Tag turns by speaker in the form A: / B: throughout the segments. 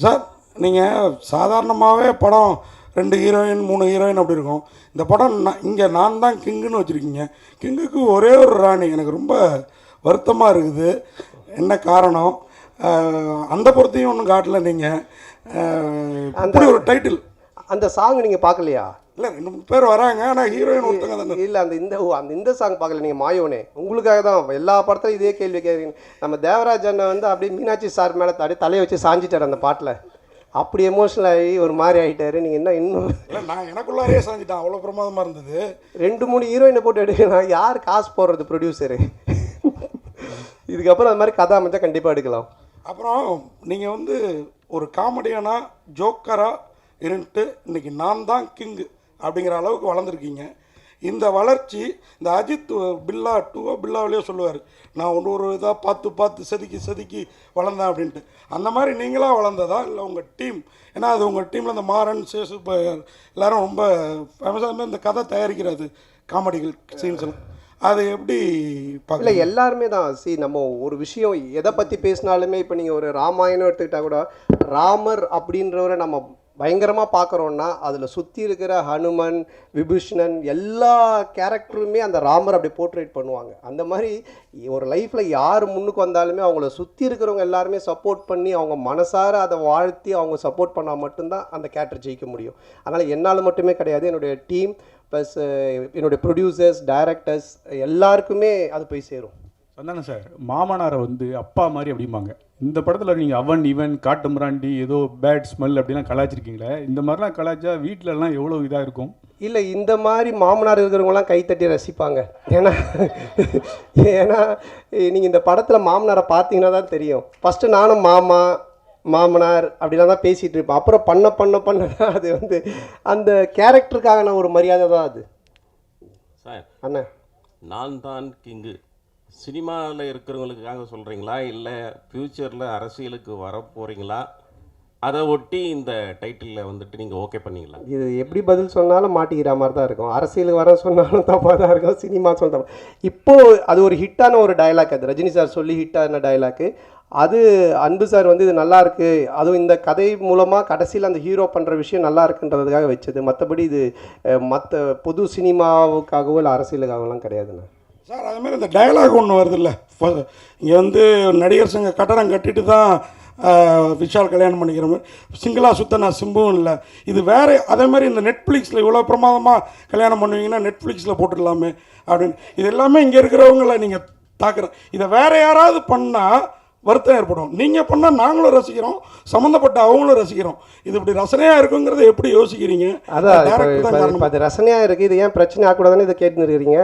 A: Sir நீங்கள் சாதாரணமாகவே படம் 2 ஹீரோயின் 3 ஹீரோயின் அப்படி இருக்கும். இந்த படம் இங்கே நான் தான் கிங்குன்னு வச்சுருக்கீங்க. கிங்குக்கு ஒரே ஒரு ராணி. எனக்கு ரொம்ப வருத்தமாக இருக்குது. என்ன காரணம்? அந்த பொறுத்தையும் ஒன்றும் காட்டல நீங்கள். அப்படி ஒரு டைட்டில்.
B: அந்த சாங் நீங்கள் பார்க்கலையா?
A: இல்லை 2 பேர் வராங்க, ஆனால் ஹீரோயின் ஒருத்தங்க தானே.
B: இல்லை அந்த சாங் பார்க்கல நீங்கள். மாயோனே உங்களுக்காக தான் எல்லா படத்துலையும் இதே கேள்வி கேட்குறீங்க. நம்ம தேவராஜ் அண்ணன் வந்து அப்படியே மீனாட்சி சார் மேலே தலையை வச்சு சாஞ்சிட்டார் அந்த பாட்டில். அப்படி எமோஷனல் ஆகி ஒரு மாதிரி ஆகிட்டாரு. நீங்கள் என்ன இன்னும்
A: இல்லை, நான் எனக்குள்ளாரே சாஞ்சிட்டேன். அவ்வளோ பிரமாதமாக இருந்தது.
B: 2-3 ஹீரோயினை போட்டு எடுக்கலாம். யார் காசு போடுறது? ப்ரொடியூசரு. இதுக்கப்புறம் அது மாதிரி கதை அமைச்சா கண்டிப்பாக எடுக்கலாம்.
A: அப்புறம் நீங்கள் வந்து ஒரு காமெடியானா ஜோக்கராக இருந்துட்டு இன்றைக்கி நான் தான் கிங்கு அப்படிங்கிற அளவுக்கு வளர்ந்துருக்கீங்க. இந்த வளர்ச்சி இந்த அஜித் பில்லா 2 பில்லாவிலேயே சொல்லுவார், நான் ஒரு இதாக பார்த்து செதுக்கி வளர்ந்தேன் அப்படின்ட்டு. அந்த மாதிரி நீங்களாக வளர்ந்ததா இல்லை உங்கள் டீம்? ஏன்னா அது உங்கள் டீமில் இந்த மாறன் சேசு இப்போ எல்லோரும் ரொம்ப ஃபேமஸாக இந்த கதை தயாரிக்கிறது காமெடிகள் சீன்ஸ் எல்லாம். அது எப்படி பார்க்கல?
B: இல்லை எல்லாருமே தான். நம்ம ஒரு விஷயம் எதை பற்றி பேசினாலுமே இப்போ நீங்கள் ஒரு ராமாயணம் எடுத்துக்கிட்டால் கூட ராமர் அப்படின்றவரை நம்ம பயங்கரமாக பார்க்குறோன்னா அதில் சுற்றி இருக்கிற ஹனுமன், விபீஷணன் எல்லா கேரக்டருமே அந்த ராமர் அப்படி போர்ட்ரேட் பண்ணுவாங்க. அந்த மாதிரி ஒரு லைஃப்பில் யார் முன்னுக்கு வந்தாலுமே அவங்கள சுற்றி இருக்கிறவங்க எல்லாருமே சப்போர்ட் பண்ணி அவங்க மனசார அதை வாழ்த்தி அவங்க சப்போர்ட் பண்ணால் மட்டும்தான் அந்த கேரக்டர் ஜெயிக்க முடியும். அதனால் என்னால் மட்டுமே கிடையாது, என்னுடைய டீம் ப்ளஸ் என்னுடைய ப்ரொடியூசர்ஸ், டைரக்டர்ஸ் எல்லாருக்குமே அது போய் சேரும்.
C: சொன்னாங்க சார், மாமனாரை வந்து அப்பா மாதிரி அப்படிம்பாங்க. இந்த படத்தில் நீங்கள் அவன் இவன் காட்டு மிராண்டி ஏதோ பேட் ஸ்மெல் அப்படிலாம் கலாச்சிருக்கீங்களே, இந்த மாதிரிலாம் கலாச்சா வீட்டிலலாம் எவ்வளோ இதாக இருக்கும்?
B: இல்லை, இந்த மாதிரி மாமனார் இருக்கிறவங்களாம் கைத்தட்டி ரசிப்பாங்க. ஏன்னா நீங்கள் இந்த படத்தில் மாமனாரை பார்த்தீங்கன்னா தான் தெரியும். ஃபஸ்ட்டு நானும் மாமனார் அப்படிலாம் தான் பேசிகிட்டு இருப்பேன். அப்புறம் பண்ண தான் அது வந்து அந்த கேரக்டருக்கான ஒரு மரியாதை தான் அது.
D: சார்
B: அண்ணா,
D: நான் தான் கிங்கு சினிமாவில் இருக்கிறவங்களுக்காக சொல்கிறீங்களா இல்லை ஃப்யூச்சரில் அரசியலுக்கு வர போகிறீங்களா? அதை ஒட்டி இந்த டைட்டிலில் வந்துட்டு நீங்கள் ஓகே பண்ணிங்களா?
B: இது எப்படி பதில் சொன்னாலும் மாட்டிக்கிற மாதிரி தான் இருக்கும். அரசியலுக்கு வர சொன்னாலும் தப்பாக தான் இருக்கும், சினிமா சொன்னாலும். இப்போது அது ஒரு ஹிட்டான ஒரு டைலாக். அது ரஜினி சார் சொல்லி ஹிட்டான டைலாக்கு. அது அன்பு சார் வந்து இது நல்லா இருக்குது, அதுவும் இந்த கதை மூலமாக கடைசியில் அந்த ஹீரோ பண்ணுற விஷயம் நல்லா இருக்குன்றதுக்காக வச்சது. மற்றபடி இது மற்ற பொது சினிமாவுக்காகவோ இல்லை அரசியலுக்காகலாம் கிடையாதுண்ணா.
A: சார் அதுமாதிரி இந்த டயலாக் ஒன்று வருது இல்லை, இங்கே வந்து நடிகர் சங்க கட்டடம் கட்டிட்டு தான் விஷால் கல்யாணம் பண்ணிக்கிற மாதிரி சிங்கிளாக சுத்த நான் சிம்புவும் இல்லை. இது வேறு அதே மாதிரி இந்த நெட்ஃப்ளிக்ஸில் இவ்வளோ பிரமாதமாக கல்யாணம் பண்ணுவீங்கன்னா நெட்ஃப்ளிக்ஸில் போட்டுடலாமே அப்படின்னு. இது எல்லாமே இங்கே இருக்கிறவங்கள நீங்கள் தாக்குற. இதை வேறு யாராவது பண்ணால் வருத்தம் ஏற்படும். நீங்கள் பண்ணால் நாங்களும் ரசிக்கிறோம், சம்மந்தப்பட்ட அவங்களும் ரசிக்கிறோம். இது இப்படி ரசனையாக இருக்குங்கிறத எப்படி யோசிக்கிறீங்க?
B: அதான் அது ரசனையாக இருக்குது. இது ஏன் பிரச்சனை ஆகக்கூடாதுன்னு இதை கேட்டுன்னு இருக்கிறீங்க.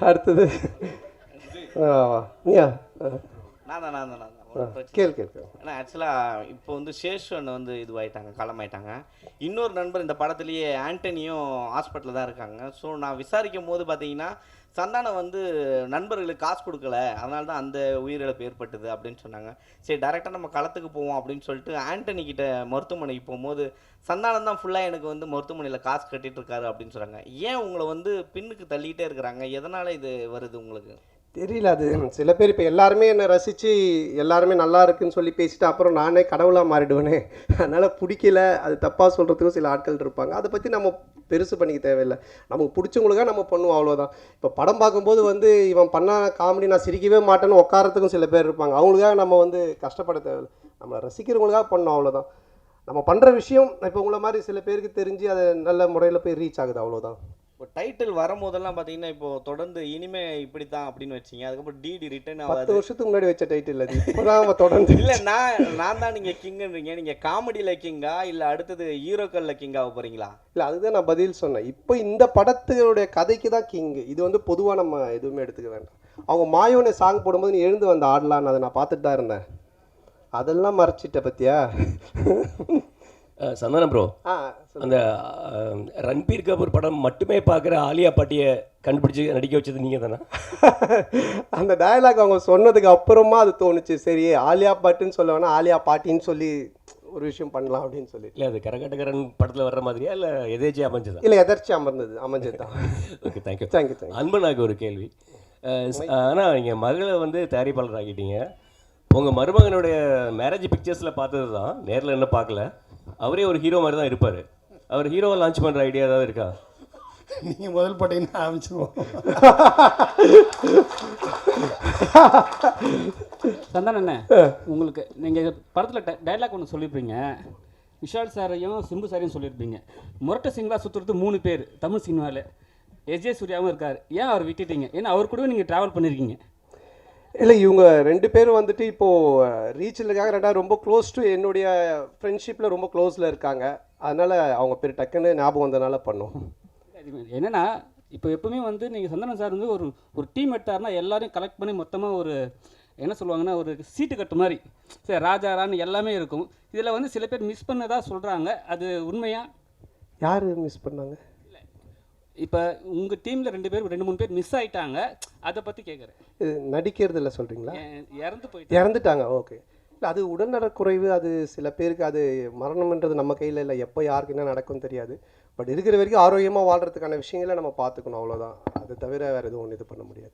B: அடுத்தது கேள்வி.
E: ஏன்னா ஆக்சுவலாக இப்போ வந்து சேஷன் வந்து இதுவாயிட்டாங்க, களமாயிட்டாங்க. இன்னொரு நண்பர் இந்த படத்துலேயே ஆண்டனியும் ஹாஸ்பிட்டலில் தான் இருக்காங்க. ஸோ நான் விசாரிக்கும் போது பார்த்தீங்கன்னா சந்தானம் வந்து நண்பர்களுக்கு காசு கொடுக்கல, அதனால தான் அந்த உயிரிழப்பு ஏற்பட்டது அப்படின்னு சொன்னாங்க. சரி டேரெக்டாக நம்ம களத்துக்கு போவோம் அப்படின்னு சொல்லிட்டு ஆண்டனி கிட்ட மருத்துவமனைக்கு போகும்போது சந்தானம் தான் ஃபுல்லாக எனக்கு வந்து மருத்துவமனையில் காசு கட்டிகிட்டு இருக்காரு அப்படின்னு சொல்கிறாங்க. ஏன் உங்களை வந்து பின்னுக்கு தள்ளிக்கிட்டே இருக்கிறாங்க? எதனால் இது வருது உங்களுக்கு
B: தெரியல. அது சில பேர் இப்போ எல்லாருமே என்னை ரசித்து எல்லாருமே நல்லா இருக்குன்னு சொல்லி பேசிட்டு அப்புறம் நானே கடவுளாக மாறிடுவேனே, அதனால் பிடிக்கல, அது தப்பாக சொல்கிறதுக்கும் சில ஆட்கள் இருப்பாங்க. அதை பற்றி நம்ம பெருசு பண்ணிக்க தேவையில்லை. நமக்கு பிடிச்சவங்களுக்காக நம்ம பண்ணுவோம், அவ்வளோதான். இப்போ படம் பார்க்கும்போது வந்து இவன் பண்ண காமெடி நான் சிரிக்கவே மாட்டேன்னு உட்காரத்துக்கும் சில பேர் இருப்பாங்க. அவங்களுக்காக நம்ம வந்து கஷ்டப்பட தேவையில்லை, நம்ம ரசிக்கிறவங்களுக்காக பண்ணோம், அவ்வளோதான். நம்ம பண்ணுற விஷயம் இப்போ உங்களை மாதிரி சில பேருக்கு தெரிஞ்சு அதை நல்ல முறையில் போய் ரீச் ஆகுது, அவ்வளோதான்.
E: இப்போ டைட்டில் வரும்போதெல்லாம் பார்த்தீங்கன்னா இப்போ தொடர்ந்து இனிமே இப்படி தான் அப்படின்னு வச்சிங்க, அதுக்கப்புறம் டிடி ரிட்டர்ன்
B: 10 வருஷத்துக்கு முன்னாடி வச்ச டைட்டில் அது இப்போதான் தொடர்ந்து.
E: இல்லை நான் தான் நீங்கள் கிங்குன்றீங்க. நீங்கள் காமெடியில் கிங்கா இல்லை அடுத்தது ஹீரோக்களில் கிங்காக போகிறீங்களா?
B: இல்லை அதுதான் நான் பதில் சொன்னேன். இப்போ இந்த படத்துடைய கதைக்கு தான் கிங்கு. இது வந்து பொதுவாக நம்ம எதுவுமே எடுத்துக்க வேண்டாம். அவங்க மாயோனை சாங் போடும்போது நீ எழுந்து வந்து ஆடலான்னு அதை நான் பார்த்துட்டு தான் இருந்தேன். அதெல்லாம் மறைச்சிட்ட பத்தியா
F: சந்தானம் ப்ரோ? அந்த ரன்பீர் கபூர் படம் மட்டுமே பார்க்குற ஆலியா பாட்டியை கண்டுபிடிச்சி நடிக்க வச்சது நீங்கள் தானே?
B: அந்த டயலாக் அவங்க சொன்னதுக்கு அப்புறமா அது தோணுச்சு, சரி ஆலியா பாட்டுன்னு சொல்ல வேணா ஆலியா பாட்டின்னு சொல்லி ஒரு விஷயம் பண்ணலாம் அப்படின்னு சொல்லி.
F: இல்லை அது கரகாட்டக்காரன் படத்தில் வர்ற மாதிரியா இல்லை எதேச்சியாக அமைஞ்சதா?
B: இல்லை எதர்ச்சி அமைஞ்சது தான்.
F: Okay, thank you.
B: தேங்க்யூ.
F: அன்பனாக்கு ஒரு கேள்வி. ஆனால் நீங்கள் மகளை வந்து தயாரிப்பாளர் ஆக்கிட்டீங்க. உங்கள் மருமகனுடைய மேரேஜ் பிக்சர்ஸில் பார்த்தது தான், நேரில் என்ன பார்க்கல. அவரே ஒரு ஹீரோ மாதிரி தான் இருப்பார். அவர் ஹீரோவை லான்ச் பண்ணுற ஐடியா ஏதாவது இருக்கா?
G: நீங்கள் முதல் போட்டிங்கன்னா ஆரம்பிச்சிருவோம்.
H: சந்தானம் அண்ணே, உங்களுக்கு நீங்கள் படத்தில் டைலாக் ஒன்று சொல்லியிருப்பீங்க. விஷால் சாரையும் சிம்பு சாரையும் சொல்லியிருப்பீங்க. முரட்டை சிங்களா சுற்றுறது 3 பேர் தமிழ் சினிமாவில். எஸ்ஜே சூர்யாவும் இருக்கார். ஏன் அவர் விட்டுட்டீங்க? ஏன்னா அவர் கூட நீங்கள் ட்ராவல் பண்ணியிருக்கீங்க.
B: இல்லை, இவங்க 2 பேரும் வந்துட்டு இப்போது ரீச்சில் இருக்காங்க. ரெண்டாவது ரொம்ப க்ளோஸ் டு என்னுடைய ஃப்ரெண்ட்ஷிப்பில் ரொம்ப க்ளோஸில் இருக்காங்க. அதனால் அவங்க பேர் டக்குன்னு ஞாபகம் வந்ததுனால பண்ணோம்.
H: என்னென்னா இப்போ எப்பவுமே வந்து நீங்கள் சந்தானம் சார் வந்து ஒரு டீம் எடுத்தாருன்னா எல்லாரையும் கலெக்ட் பண்ணி மொத்தமாக ஒரு என்ன சொல்லுவாங்கன்னா ஒரு சீட்டு கட்டு மாதிரி சரி ராஜா ராணி எல்லாமே இருக்கும். இதில் வந்து சில பேர் மிஸ் பண்ணதா சொல்கிறாங்க. அது உண்மையா?
B: யார் மிஸ் பண்ணாங்க?
H: இப்போ உங்கள் டீமில் 2 பேர் 2-3 பேர் மிஸ் ஆகிட்டாங்க. அதை பற்றி கேட்குறேன்.
B: இது நடிக்கிறதில்ல சொல்கிறீங்களா?
H: இறந்து போயிட்டு
B: இறந்துட்டாங்க. ஓகே. இல்லை, அது உடல்நலக்குறைவு. அது சில பேருக்கு அது மரணம்ன்றது நம்ம கையில் இல்லை. எப்போ யாருக்கு என்ன நடக்கும்னு தெரியாது. பட் இருக்கிற வரைக்கும் ஆரோக்கியமாக வாழ்கிறதுக்கான விஷயங்களை நம்ம பார்த்துக்கணும், அவ்வளோதான். அது தவிர வேறு எதுவும் ஒன்று இது பண்ண முடியாது.